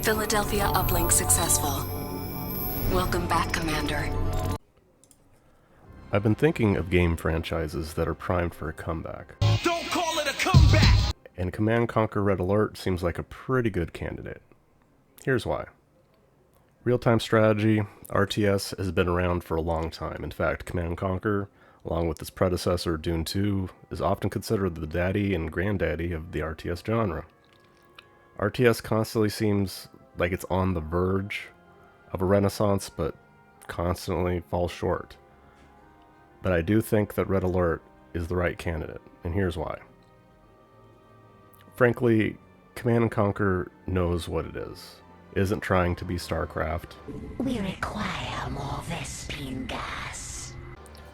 Philadelphia uplink successful. Welcome back, Commander. I've been thinking of game franchises that are primed for a comeback. Don't call it a comeback! And Command & Conquer Red Alert seems like a pretty good candidate. Here's why. Real-time strategy, RTS, has been around for a long time. In fact, Command & Conquer, along with its predecessor Dune 2, is often considered the daddy and granddaddy of the RTS genre. RTS constantly seems like it's on the verge of a renaissance, but constantly falls short. But I do think that Red Alert is the right candidate, and here's why. Frankly, Command & Conquer knows what it is. It isn't trying to be StarCraft. We require more Vespene gas.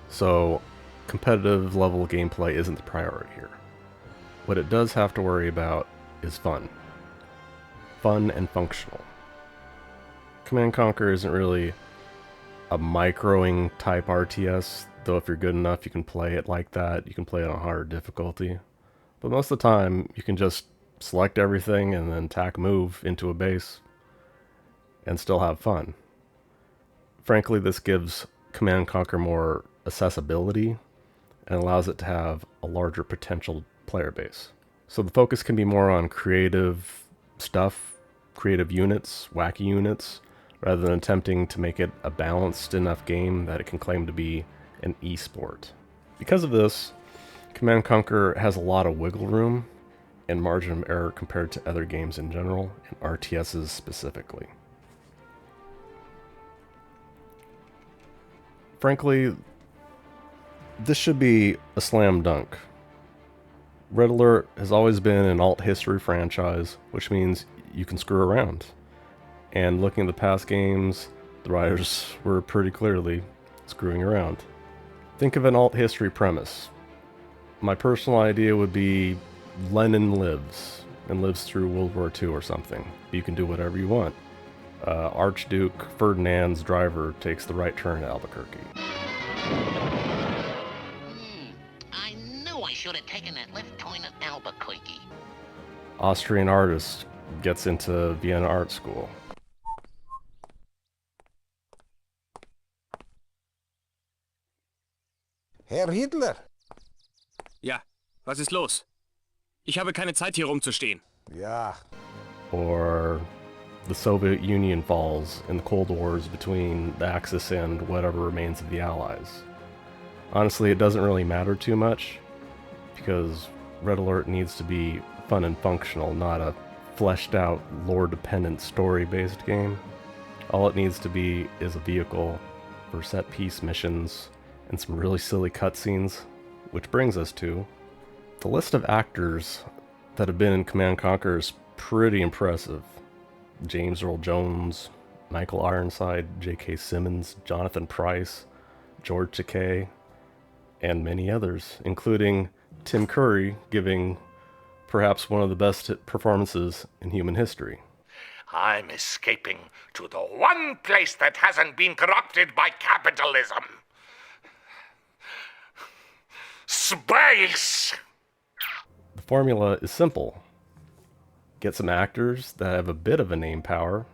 So, competitive level gameplay isn't the priority here. What it does have to worry about is fun. Fun and functional. Command & Conquer isn't really a microing type RTS, though if you're good enough you can play it like that. You can play it on harder difficulty. But most of the time you can just select everything and then tack move into a base and still have fun. Frankly, this gives Command & Conquer more accessibility and allows it to have a larger potential player base. So the focus can be more on creative stuff, creative units, wacky units, rather than attempting to make it a balanced enough game that it can claim to be an esport. Because of this, Command & Conquer has a lot of wiggle room and margin of error compared to other games in general, and RTSs specifically. Frankly, this should be a slam dunk. Red Alert has always been an alt history franchise, which means you can screw around. And looking at the past games, the writers were pretty clearly screwing around. Think of an alt history premise. My personal idea would be Lenin lives, and lives through World War II or something. You can do whatever you want. Archduke Ferdinand's driver takes the right turn at Albuquerque. I knew I should have taken that left turn at Albuquerque. Austrian artist gets into Vienna Art School. Herr Hitler! Ja, was ist los? Ich habe keine Zeit, hier rumzustehen. Ja. Or the Soviet Union falls in the Cold Wars between the Axis and whatever remains of the Allies. Honestly, it doesn't really matter too much, because Red Alert needs to be fun and functional, not a fleshed out, lore-dependent, story-based game. All it needs to be is a vehicle for set-piece missions and some really silly cutscenes, which brings us to the list of actors that have been in Command & Conquer is pretty impressive. James Earl Jones, Michael Ironside, J.K. Simmons, Jonathan Pryce, George Takei, and many others, including Tim Curry giving perhaps one of the best performances in human history. I'm escaping to the one place that hasn't been corrupted by capitalism. Space! The formula is simple. Get some actors that have a bit of a name power,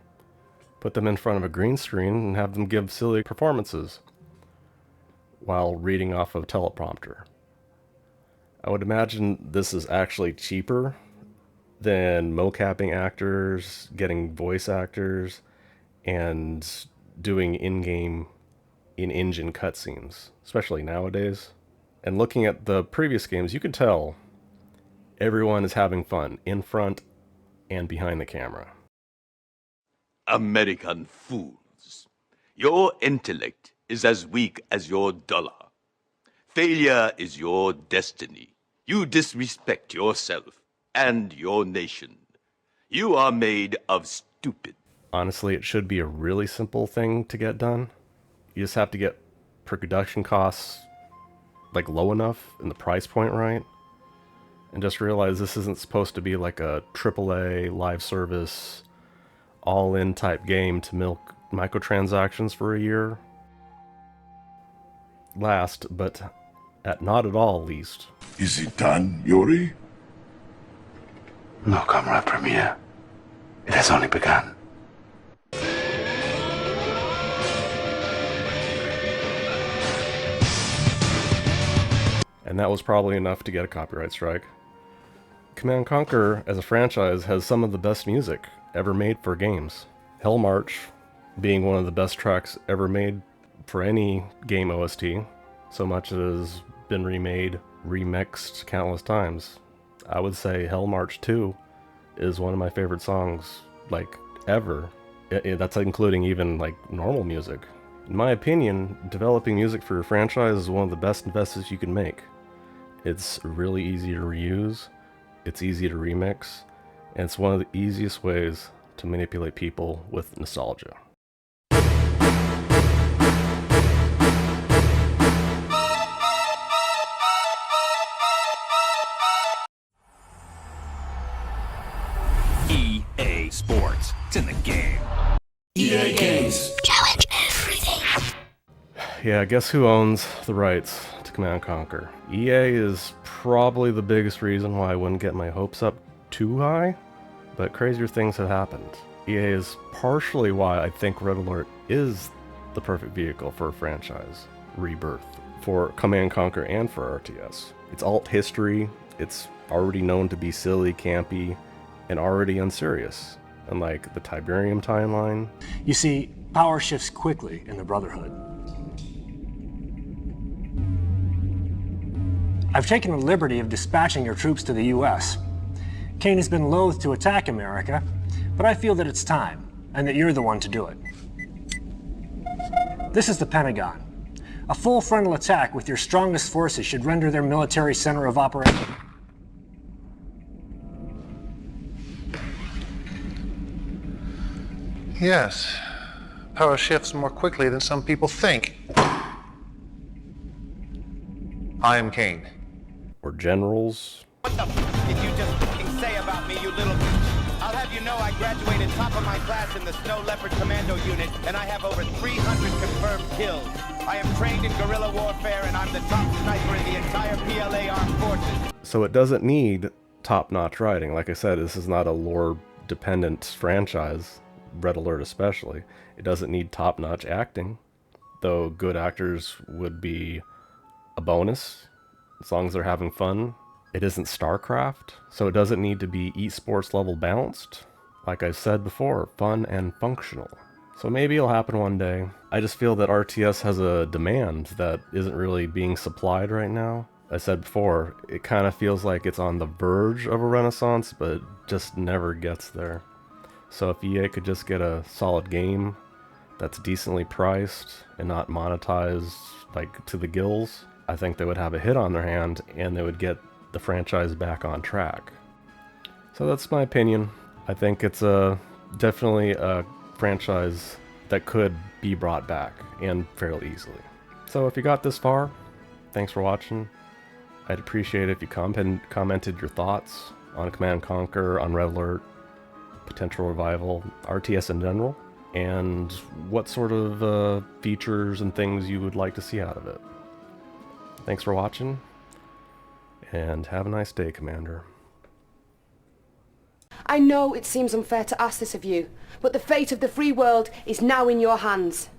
put them in front of a green screen, and have them give silly performances while reading off of a teleprompter. I would imagine this is actually cheaper than mocapping actors, getting voice actors, and doing in-game, in-engine cutscenes, especially nowadays. And looking at the previous games, you can tell everyone is having fun in front and behind the camera. American fools. Your intellect is as weak as your dollar. Failure is your destiny. You disrespect yourself and your nation. You are made of stupid. Honestly, it should be a really simple thing to get done. You just have to get production costs like low enough and the price point right, and just realize this isn't supposed to be like a AAA live service all-in type game to milk microtransactions for a year. Last, but not at all least. Is it done, Yuri? No, Comrade Premier. It has only begun. and that was probably enough to get a copyright strike. Command & Conquer, as a franchise, has some of the best music ever made for games. Hell March being one of the best tracks ever made for any game OST, so much it has been remade, remixed countless times. I would say Hell March 2 is one of my favorite songs, like, ever. That's including even, like, normal music. In my opinion, developing music for your franchise is one of the best investments you can make. It's really easy to reuse, it's easy to remix, and it's one of the easiest ways to manipulate people with nostalgia. EA Sports. It's in the game. EA Games. Challenge everything. Yeah, guess who owns the rights to Command & Conquer? EA is probably the biggest reason why I wouldn't get my hopes up too high, but crazier things have happened. EA is partially why I think Red Alert is the perfect vehicle for a franchise rebirth, for Command & Conquer and for RTS. It's alt history, it's already known to be silly, campy, and already unserious, unlike the Tiberium timeline. You see, power shifts quickly in the Brotherhood. I've taken the liberty of dispatching your troops to the U.S. Kane has been loath to attack America, but I feel that it's time, and that you're the one to do it. This is the Pentagon. A full frontal attack with your strongest forces should render their military center of operation. Yes. Power shifts more quickly than some people think. I am Kane. Or generals. What the f did you just fucking say about me, you little bitch? I'll have you know I graduated top of my class in the Snow Leopard Commando Unit, and I have over 300 confirmed kills. I am trained in guerrilla warfare, and I'm the top sniper in the entire PLA Armed Forces. So it doesn't need top-notch writing. Like I said, this is not a lore-dependent franchise, Red Alert especially. It doesn't need top-notch acting, though good actors would be a bonus, as long as they're having fun. It isn't StarCraft, so it doesn't need to be esports level balanced. Like I said before, fun and functional. So maybe it'll happen one day. I just feel that RTS has a demand that isn't really being supplied right now. I said before, it kind of feels like it's on the verge of a renaissance, but just never gets there. So if EA could just get a solid game that's decently priced and not monetized like to the gills, I think they would have a hit on their hand and they would get the franchise back on track. So that's my opinion. I think it's definitely a franchise that could be brought back, and fairly easily. So if you got this far, thanks for watching. I'd appreciate it if you commented your thoughts on Command & Conquer, on Red Alert, potential revival, RTS in general, and what sort of features and things you would like to see out of it. Thanks for watching, and have a nice day, Commander. I know it seems unfair to ask this of you, but the fate of the free world is now in your hands.